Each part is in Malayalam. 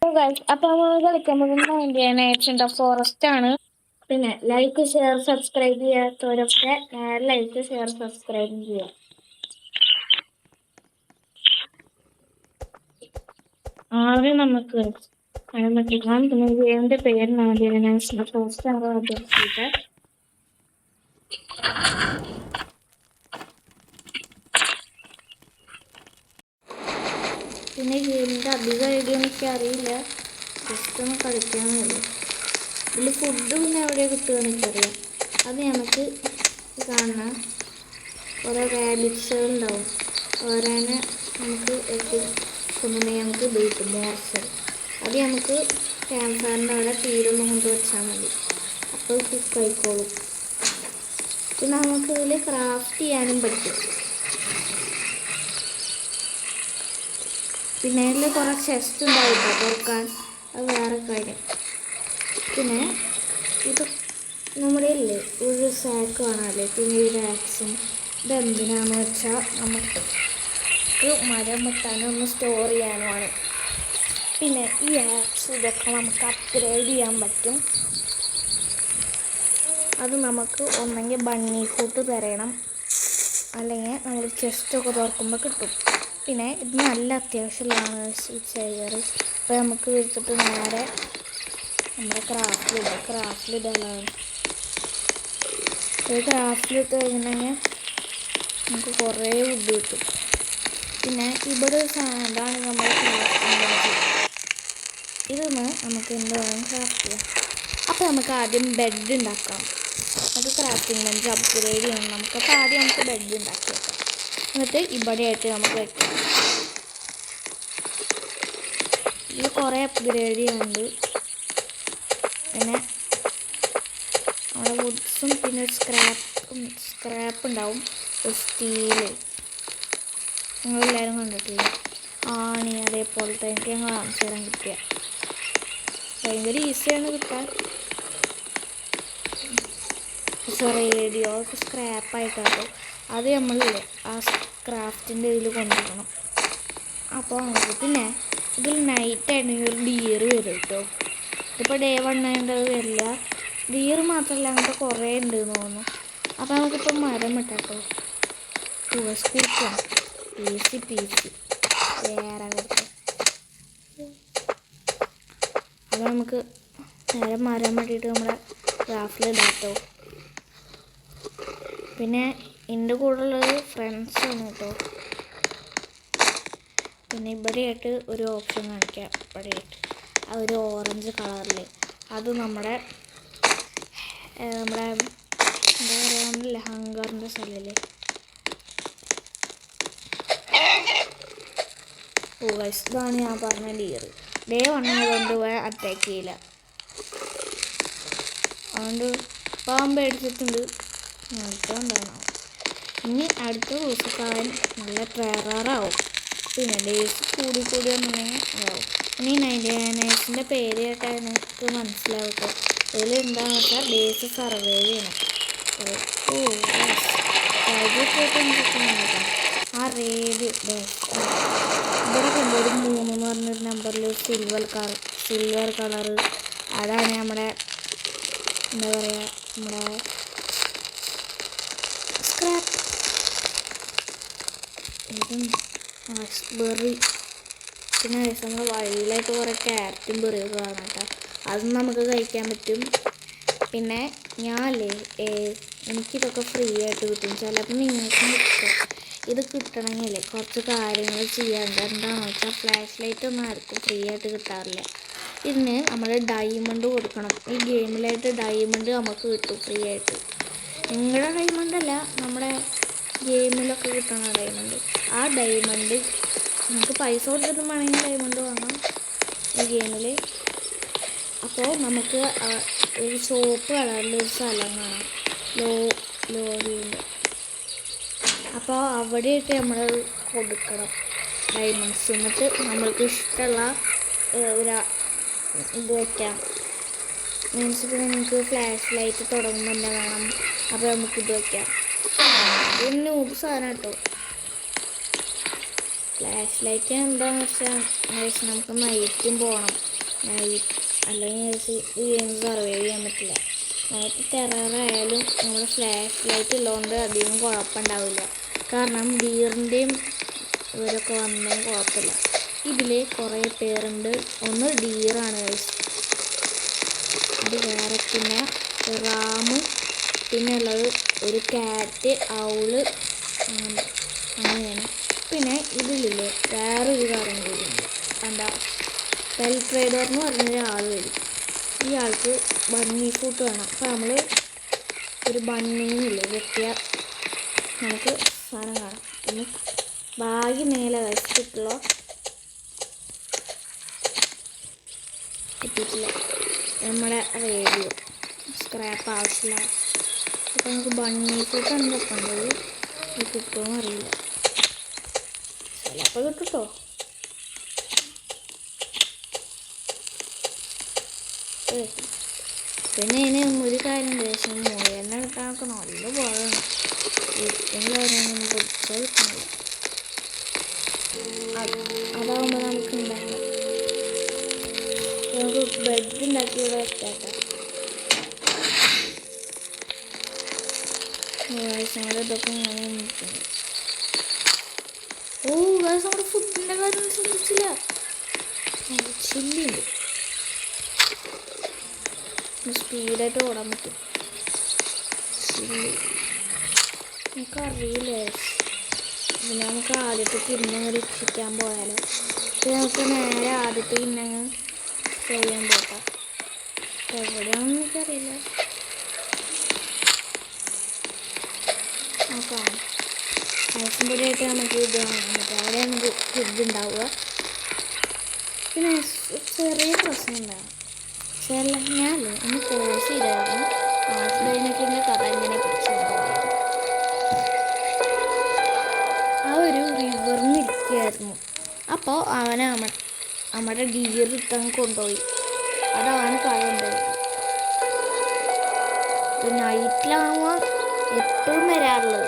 അപ്പൊ നമ്മൾ കളിക്കാൻ പോകുന്ന ഏഷ്യൻ ഫോറസ്റ്റ് ആണ്. പിന്നെ ലൈക്ക് ഷെയർ സബ്സ്ക്രൈബ് ചെയ്യാത്തവരൊക്കെ ലൈക്ക് ഷെയർ സബ്സ്ക്രൈബ് ചെയ്യാം. ആദ്യം നമുക്ക് പറ്റിക്കാം. പിന്നെ ഗെയിമിന്റെ പേരിനാണ് നാഷണൽ ഫോറസ്റ്റ് ആണ് ഉദ്ദേശിച്ചത്. പിന്നെ ഗെയിമിന്റെ അധികം ഐഡിയ എനിക്ക് അറിയില്ല, ജസ്റ്റ് ഒന്ന് കളിക്കാന്നുള്ളൂ. ഇതിൽ ഫുഡ് പിന്നെ എവിടെ കിട്ടുമെന്ന് എനിക്കറിയാം. അത് നമുക്ക് കാണാം. ഓരോ റാബിറ്റ്സുകൾ ഉണ്ടാവും, ഓരോനെ നമുക്ക് കൊണ്ടുപോയി നമുക്ക് ഇത് കിട്ടും മോർച്ചർ. അത് നമുക്ക് ക്യാമ്പ് ഫയറിൻ്റെ അവിടെ തീരുന്ന കൊണ്ട് വെച്ചാൽ മതി, അപ്പോൾ കുക്ക് ആയിക്കോളും. പിന്നെ നമുക്ക് ഇതിൽ ക്രാഫ്റ്റ് ചെയ്യാനും പറ്റും. പിന്നെ ഇതിൽ കുറേ ചെസ്റ്റ് ഉണ്ടാവും തുറക്കാൻ, അത് വേറെ കാര്യം. പിന്നെ ഇത് നമ്മുടെ ഇല്ലേ ഒരു സാക്ക് കാണാമല്ലേ, പിന്നെ ഈ വാക്സിൻ ഇതെന്തിനാണെന്ന് വെച്ചാൽ നമുക്ക് മരം വെട്ടാനും ഒന്ന് സ്റ്റോർ ചെയ്യാനുമാണ്. പിന്നെ ഈ ആക്സ് ഇതൊക്കെ നമുക്ക് അപ്ഗ്രേഡ് ചെയ്യാൻ പറ്റും. അത് നമുക്ക് ഒന്നെങ്കിൽ ബണ്ണി കൂട്ട് തരണം, അല്ലെങ്കിൽ നമ്മൾ ചെസ്റ്റൊക്കെ തുറക്കുമ്പോൾ കിട്ടും. പിന്നെ ഇത് നല്ല അത്യാവശ്യമുള്ളതാണ് ചെയർ. അപ്പോൾ നമുക്ക് വെച്ചിട്ട് നേരെ നമ്മുടെ ക്രാഫ്റ്റിലിടാനാണ്. ഇത് ക്രാഫ്റ്റിലിട്ട് കഴിഞ്ഞിട്ടുണ്ടെങ്കിൽ നമുക്ക് കുറേ വുഡ് കിട്ടും. പിന്നെ ഇവിടെ അതാണ് നമ്മുടെ ക്രാഫ്റ്റിംഗ് ബെഞ്ച്. ഇതൊന്ന് നമുക്ക് എന്ത് വേണം ക്രാഫ്റ്റ് ചെയ്യാം. അപ്പോൾ നമുക്ക് ആദ്യം ബെഡ് ഉണ്ടാക്കാം. അത് ക്രാഫ്റ്റിംഗ് ബെഞ്ച് അപ്ഗ്രേഡ് ചെയ്യണം നമുക്ക്. അപ്പോൾ ആദ്യം നമുക്ക് ബെഡ് ഉണ്ടാക്കി വെക്കാം, എന്നിട്ട് ഇവിടെയായിട്ട് നമുക്ക് വെക്കാം. ഇത് കുറേ അപ്ഗ്രേഡ് ചെയ്യുന്നുണ്ട്. പിന്നെ നമ്മുടെ വുഡ്സും പിന്നെ സ്ക്രാപ്പ് ഉണ്ടാവും, സ്റ്റീല് നിങ്ങളെല്ലാവരും കണ്ടിട്ടില്ല, ആണി അതേപോലത്തെ എനിക്ക് ഞങ്ങൾ കാണിച്ചു തരാൻ കിട്ടിയ ഭയങ്കര ഈസിയാണ് കിട്ടാൻ. റേഡിയോ ഒക്കെ സ്ക്രാപ്പായിട്ടാട്ടോ, അത് നമ്മളില്ലേ ആ ക്രാഫ്റ്റിൻ്റെ ഇതിൽ കൊണ്ടുപോകണം. അപ്പോൾ നമുക്ക് പിന്നെ ഇതിൽ നൈറ്റ് ആണെങ്കിൽ ഒരു ഡിയർ വരും കേട്ടോ. ഇതിപ്പോൾ ഡേ 1 ആയതുകൊണ്ട് വരില്ല. ഡിയർ മാത്രമല്ല അങ്ങനത്തെ കുറേ ഉണ്ട് എന്ന് തോന്നുന്നു. അപ്പോൾ നമുക്കിപ്പോൾ മരം ഇട്ടാട്ടോ, സ്കൂൾക്കാം പീസി വേറെ കൊടുക്കാം. അപ്പോൾ നമുക്ക് നേരെ മരം വെട്ടിയിട്ട് നമ്മുടെ ക്രാഫ്റ്റിൽ ഇടാട്ടോ. പിന്നെ എൻ്റെ കൂടെയുള്ളത് ഫ്രണ്ട്സാണ് കേട്ടോ. പിന്നെ ഇവിടെയായിട്ട് ഒരു ഓപ്ഷൻ കാണിക്കാം, ഇവിടെയായിട്ട് ആ ഒരു ഓറഞ്ച് കളറിൽ അത് നമ്മുടെ എന്താ പറയുക ഹങ്കറിൻ്റെ സ്ഥലമല്ലേ. ഇതാണ് ഞാൻ പറഞ്ഞ ഡിയർ. ഡേ 1 ആയതുകൊണ്ട് അറ്റാക്ക് ചെയ്യില്ല, അതുകൊണ്ട് പാമ്പ് അടിച്ചിട്ടുണ്ട്. ഉണ്ടാവണം. ഇനി അടുത്ത ദിവസക്കാരൻ നല്ല ട്രെയറാവും. പിന്നെ ഡേയ്സ് കൂടി വന്നിട്ടുണ്ടെങ്കിൽ അതാവും. ഇനി 99 പേര് കേട്ടാൽ എനിക്ക് മനസ്സിലാവട്ടെ. ഇതിൽ എന്താണെന്ന് വെച്ചാൽ ഡേയ്സ് സർവൈവ് ചെയ്യണം. ആ റേഡ് ഇവിടെ കൊണ്ടൊരു 3 എന്ന് പറഞ്ഞൊരു നമ്പറിൽ സിൽവർ കളറ്, അതാണ് നമ്മുടെ എന്താ പറയുക നമ്മുടെ സ്ക്രാപ്പ്. ബെറി. പിന്നെ നമ്മൾ വഴിയിലായിട്ട് കുറേ ക്യാരറ്റും ബെറിയൊക്കെ കാണാം കേട്ടോ, അതും നമുക്ക് കഴിക്കാൻ പറ്റും. പിന്നെ ഞാനല്ലേ എനിക്കിതൊക്കെ ഫ്രീ ആയിട്ട് കിട്ടും. ചിലപ്പോൾ നിങ്ങൾക്കും കിട്ടും. ഇത് കിട്ടണമെങ്കിൽ കുറച്ച് കാര്യങ്ങൾ ചെയ്യാറുണ്ട്. എന്താണെന്ന് വെച്ചാൽ ഫ്ലാഷ് ലൈറ്റ് ഒന്നും ആർക്കും ഫ്രീ ആയിട്ട് കിട്ടാറില്ല. ഇതിന് നമ്മൾ ഡയമണ്ട് കൊടുക്കണം. ഈ ഗെയിമിലായിട്ട് ഡയമണ്ട് നമുക്ക് കിട്ടും ഫ്രീ ആയിട്ട്. നിങ്ങളുടെ ഡയമണ്ട് അല്ല, നമ്മുടെ ഗെയിമിലൊക്കെ കിട്ടണ ഡയമണ്ട്. ആ ഡയമണ്ട് നമുക്ക് പൈസ കൊടുത്തിട്ട് വേണമെങ്കിൽ ഡയമണ്ട് വാങ്ങാം ഈ ഗെയിമിൽ. അപ്പോൾ നമുക്ക് ഒരു ചുവപ്പ് കളറിലൊരു സ്ഥലം കാണാം, ലോറിയുണ്ട്. അപ്പോൾ അവിടെയായിട്ട് നമ്മൾ കൊടുക്കണം ഡയമണ്ട്സ്. എന്നിട്ട് നമ്മൾക്ക് ഇഷ്ടമുള്ള ഒരു ഇത് വയ്ക്കാം. മീൻസ് പിന്നെ നിങ്ങൾക്ക് ഫ്ലാഷ് ലൈറ്റ് തുടങ്ങുമ്പോൾ തന്നെ വേണം, അപ്പോൾ നമുക്കിത് വയ്ക്കാം. ഇത് നൂബ് സാധനം കേട്ടോ. ഫ്ലാഷ് ലൈറ്റ് എന്താണെന്ന് വെച്ചാൽ നമുക്ക് നൈറ്റും പോകണം. നൈറ്റ് അല്ലെങ്കിൽ ഗെയിം സർവൈവ് ചെയ്യാൻ പറ്റില്ല. നൈറ്റ് ടെററായാലും നമ്മുടെ ഫ്ലാഷ് ലൈറ്റ് ഉള്ളതുകൊണ്ട് അധികം കുഴപ്പമുണ്ടാവില്ല. കാരണം ഡീറിൻ്റെയും ഇവരൊക്കെ വന്നേം കുഴപ്പമില്ല. ഇതിൽ കുറേ പേരുണ്ട്. ഒന്ന് ഡീറാണ് ഗൈസ്, അത് വേറെ. പിന്നെ റാമ്, പിന്നെ ഉള്ളത് ഒരു ക്യാറ്റ്, ഔള്, അങ്ങനെയാണ്. പിന്നെ ഇതിലില്ലേ വേറൊരു കാര്യം കൂടിയുണ്ട്. എന്താ, പെൽ ട്രേഡർ എന്ന് പറഞ്ഞൊരാൾ വരും. ഈ ആൾക്ക് ബണ്ണി ഫുഡ് വേണം. അപ്പോൾ നമ്മൾ ഒരു ബണ്ണിന്നില്ലേ വെട്ടിയാൽ നമുക്ക് സാധനം കാണാം. പിന്നെ ഭാഗ്യം മേലെ കഴിച്ചിട്ടുള്ള കിട്ടിയിട്ടില്ല. നമ്മുടെ റേഡിയോ സ്ക്രാപ്പ് ആവശ്യമില്ല. അപ്പോൾ നമുക്ക് ബണ്ണി ഫുഡ് എന്തൊക്കെ ഉണ്ടത് ഇത് കിട്ടുമെന്ന് അറിയില്ല. ചിലപ്പോൾ കിട്ടുട്ടോ. പിന്നെ ഇനി ഒരു കാര്യം ദേശം മുയലിനെ കിട്ടാനൊക്കെ നല്ല പാടാണ്. ഏറ്റവും കാര്യമൊന്നും പൊടിച്ചാൽ കിട്ടണില്ല. അതാവുമ്പോൾ നമുക്ക് ഉണ്ടാക്കാം. നമുക്ക് ബെഡ് ഉണ്ടാക്കി ഇവിടെ വെച്ചാട്ടോ. ഇതൊക്കെ ഇങ്ങനെ നിൽക്കുന്നു. ഓ ഗൈസ്, നമ്മുടെ ഫുഡിൻ്റെ കാര്യം ശ്രദ്ധിച്ചില്ല. ചില്ലുണ്ട്. സ്പീഡായിട്ട് ഓടാൻ പറ്റും. ചില്ലി നമുക്കറിയില്ലേ. പിന്നെ നമുക്ക് ആദ്യത്തെ കിണ്ണങ്ങ് രക്ഷിക്കാൻ പോയാലോ. പിന്നെ നമുക്ക് നേരെ ആദ്യത്തെ കിണ്ണങ്ങ് ചെയ്യാൻ പോകാം. എവിടെയാണെന്ന് എനിക്കറിയില്ല. നോക്കാം. ഐസുംപൊടിയായിട്ട് നമുക്ക് ഇത് വാങ്ങിയിട്ട് അവിടെ നമുക്ക് ഇതുണ്ടാവുക. പിന്നെ ചെറിയ പ്രശ്നം ഉണ്ടാകും. ഞാൻ ഒന്ന് പോസ് ചെയ്തായിരുന്നു. ആദ്യത്തിൻ്റെ കഥ ഇങ്ങനെ പിടിച്ചുകൊണ്ടുപോയത്. ആ ഒരു റിവറിന് ഇരിക്കുകയായിരുന്നു. അപ്പോൾ അവനെ നമ്മുടെ ഡീർ ഇട്ടങ്ങ് കൊണ്ടുപോയി. അതാണ് കഥ ഉണ്ടായത്. നൈറ്റിലാകുമ്പോൾ എപ്പോഴും വരാറുള്ളത്,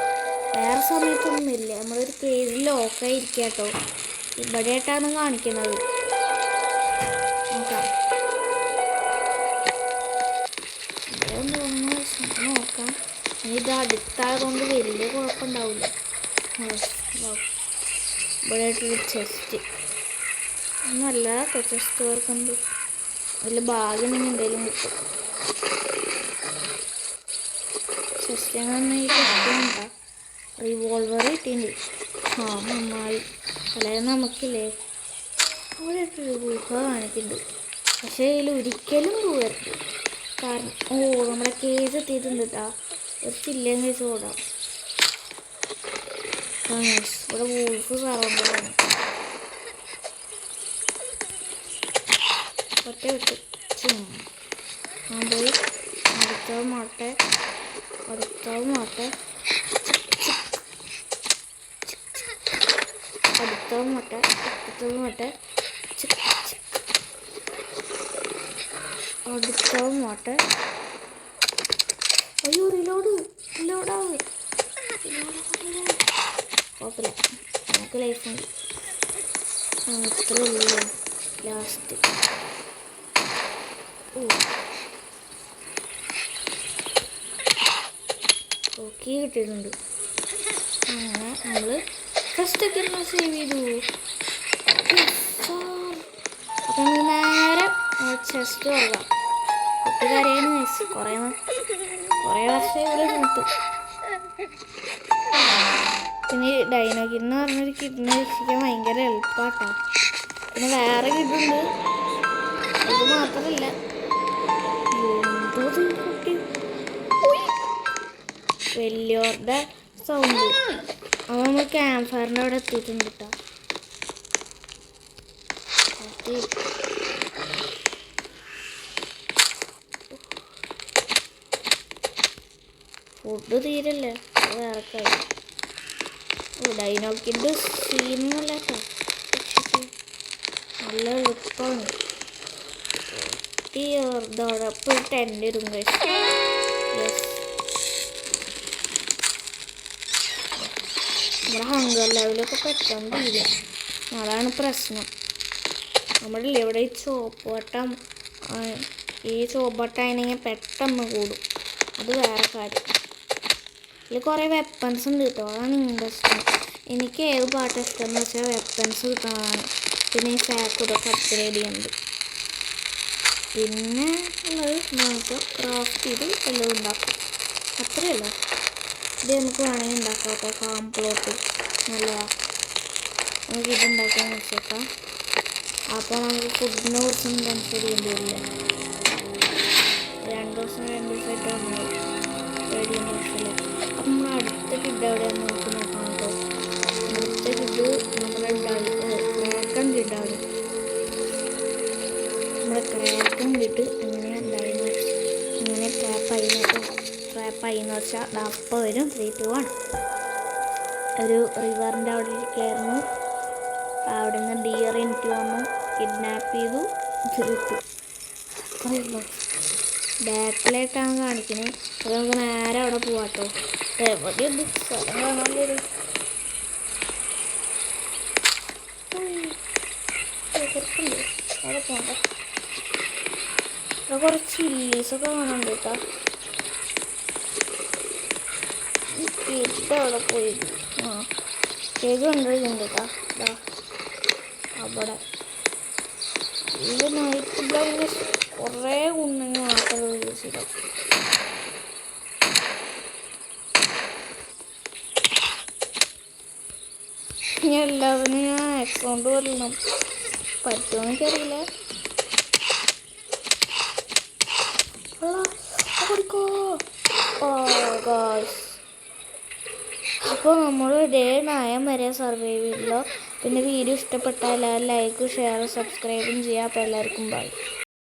വേറെ സമയത്തൊന്നും ഇല്ല. നമ്മളൊരു പേജിൽ ലോക്കായി ഇരിക്കുക കേട്ടോ. ഇവിടെയായിട്ടാണ് കാണിക്കുന്നത്. നോക്കാം, ഇവിടെ നോക്കാം. ഇത് അടുത്തായതുകൊണ്ട് വലിയ കുഴപ്പമുണ്ടാവില്ല. ഇവിടെ ആയിട്ടൊരു ചെസ്റ്റ് നല്ല ചെസ്റ്റ് വർക്കുണ്ട്. അതിൽ ഭാഗ്യം എന്തെങ്കിലും കിട്ടും. ചെസ്റ്റ് കിട്ടുന്നുണ്ടാ. റിവോൾവർ കിട്ടിയിട്ടുണ്ട്. നന്നായി. അല്ലാതെ നമുക്കില്ലേ അവിടെ ഇട്ടൊരു ഗുഹ കാണിക്കുന്നുണ്ട്. പക്ഷേ അതിൽ ഒരിക്കലും പോകരുത്. കാരണം നമ്മുടെ കേസ് എത്തിയിട്ടുണ്ട് കേട്ടോ. ഒരു ചില്ലേം കേസ് ഓടാം. ഇവിടെ വൂൾഫ് സറൗണ്ടാണ്. ഒറ്റ വിട്ടു പോയി. അടുത്തത് മാട്ടെ, അടുത്തത് മാട്ടെ, അടുത്തത് മാട്ടെ, അടുത്തത് മാട്ടെ, അടുത്തത് മാട്ടെ. അയ്യോ, റിലോഡാവ്. കുഴപ്പമില്ല, നമുക്ക് ലൈഫുണ്ട്. അത്രേ ഉള്ളൂ ലാസ്റ്റ്. ഓക്കെ, കിട്ടിയിട്ടുണ്ട്. അങ്ങനെ നമ്മൾ ഫസ്റ്റൊക്കെ സേവ് ചെയ്തു. അപ്പം നേരെ ചെസ്റ്റ് തുറക്കാം. കുട്ടിക്കാരെയാണ് കുറേ വർഷം ഇവിടെ നിന്നിട്ട്. പിന്നെ ഡൈനോ കിഡ്ന്ന് പറഞ്ഞൊരു കിഡ്നെ രക്ഷിക്കാൻ ഭയങ്കര എളുപ്പമാട്ടോ. പിന്നെ വേറെ കിഡുണ്ട്. ഇത് മാത്രമല്ല, കുട്ടി വലിയവരുടെ സൗണ്ട്. അപ്പോൾ നമ്മൾ ക്യാമ്പ് ഫയറിൻ്റെ അവിടെ എത്തിയിട്ടുണ്ട് കേട്ടോ. ഫുഡ് തീരല്ലേ, വേറെ കാര്യം. ഡൈനോക്കിൻ്റെ സീനല്ല കേട്ടോ. നല്ല എളുപ്പമാണ്. ഇതോടൊപ്പം ഒരു ടെൻ്റ് ഇടും കഴിച്ചു. നമ്മുടെ ഹങ്കർ ലെവലൊക്കെ പെട്ടെന്ന് തീരും. അതാണ് പ്രശ്നം. നമ്മളില്ലേ ഇവിടെ ഈ ചോപ്പട്ടം ആണെങ്കിൽ പെട്ടെന്ന് കൂടും. അത് വേറെ കാര്യം. ഇതിൽ കുറേ വെപ്പൺസ് ഉണ്ട് കേട്ടോ. അതാണ് ഇൻട്രസ്റ്റിങ്. എനിക്ക് ഏത് പാട്ടാണ് ഇഷ്ടം എന്ന് വെച്ചാൽ വെപ്പൺസ് കിട്ടാനാണ്. പിന്നെ ഈ ഫാക്ക് ഇതൊക്കെ അപ്ഗ്രേഡ് ചെയ്യുന്നുണ്ട്. പിന്നെ ഉള്ളത് നമുക്ക് ക്രാഫ്റ്റ് ചെയ്ത് എല്ലാം ഉണ്ടാക്കും. അത്രയല്ല, ഇത് നമുക്ക് വേണമെങ്കിൽ ഉണ്ടാക്കാം കേട്ടോ. കാമ്പ്ലോട്ട് നല്ലതാണ്. നമുക്ക് ഇത് ഉണ്ടാക്കാമെന്ന് വെച്ചേക്കാം. അപ്പോൾ നമുക്ക് ഫുഡിനെ കുറിച്ചൊന്നും ടെൻഷൻ ചെയ്യേണ്ടി വരില്ല. 2 ദിവസമായിട്ട് വന്നത് പേടിയേണ്ട ആവശ്യമില്ല. അപ്പം നമ്മൾ അടുത്ത കിഡ് എവിടെയാണെന്ന് നമുക്ക് നോക്കാം കേട്ടോ. അടുത്ത കിഡ് നമ്മുടെ ക്രാക്കൺ കിഡാണ്. നമ്മുടെ ക്രാക്കൺ കിഡ് എങ്ങനെ ഉണ്ടായിരുന്നു, ഇങ്ങനെ ട്രാപ്പായിന്ന് വെച്ചാൽ അപ്പം വരും. 3, 2, 1 ഒരു റിവറിൻ്റെ അവിടെ ഇരിക്കുകയായിരുന്നു. അവിടെ നിന്ന് ഡിയർ എനിക്ക് വന്നു, കിഡ്നാപ്പ് ചെയ്തു, തിരിട്ടു. അത്രയുള്ളൂ. ബാക്കിലായിട്ടാണ് കാണിക്കുന്നത്. അത് നമുക്ക് നേരെ അവിടെ പോവാട്ടോ. എവിടെയുണ്ട് സ്ഥലം കാണാൻ വരും. അവിടെ പോകണ്ട. അവിടെ കുറച്ച് ചില്ലീസൊക്കെ കാണാനുണ്ട് കേട്ടോ. അവിടെ പോയി കേക്ക് കണ്ടിട്ടുണ്ട് കേട്ടോ. അവിടെ ഇത് നൈറ്റ് ബ്ലൈൻഡ്നെസ് കുറേ ഉണ്ടെങ്കിൽ മാത്രമേ യൂസ് ചെയ്തു. ഇനി എല്ലാവരും ഞാൻ അക്കൗണ്ട് വരണം. പറ്റുമോ എനിക്കറിയില്ല. അപ്പോൾ നമ്മൾ ഡേ 9 വരെ സർവൈവ് ചെയ്തല്ലോ. പിന്നെ വീഡിയോ ഇഷ്ടപ്പെട്ടാൽ ലൈക്ക്, ഷെയർ, സബ്സ്ക്രൈബും ചെയ്യാം. അപ്പോൾ എല്ലാവർക്കും ബൈ.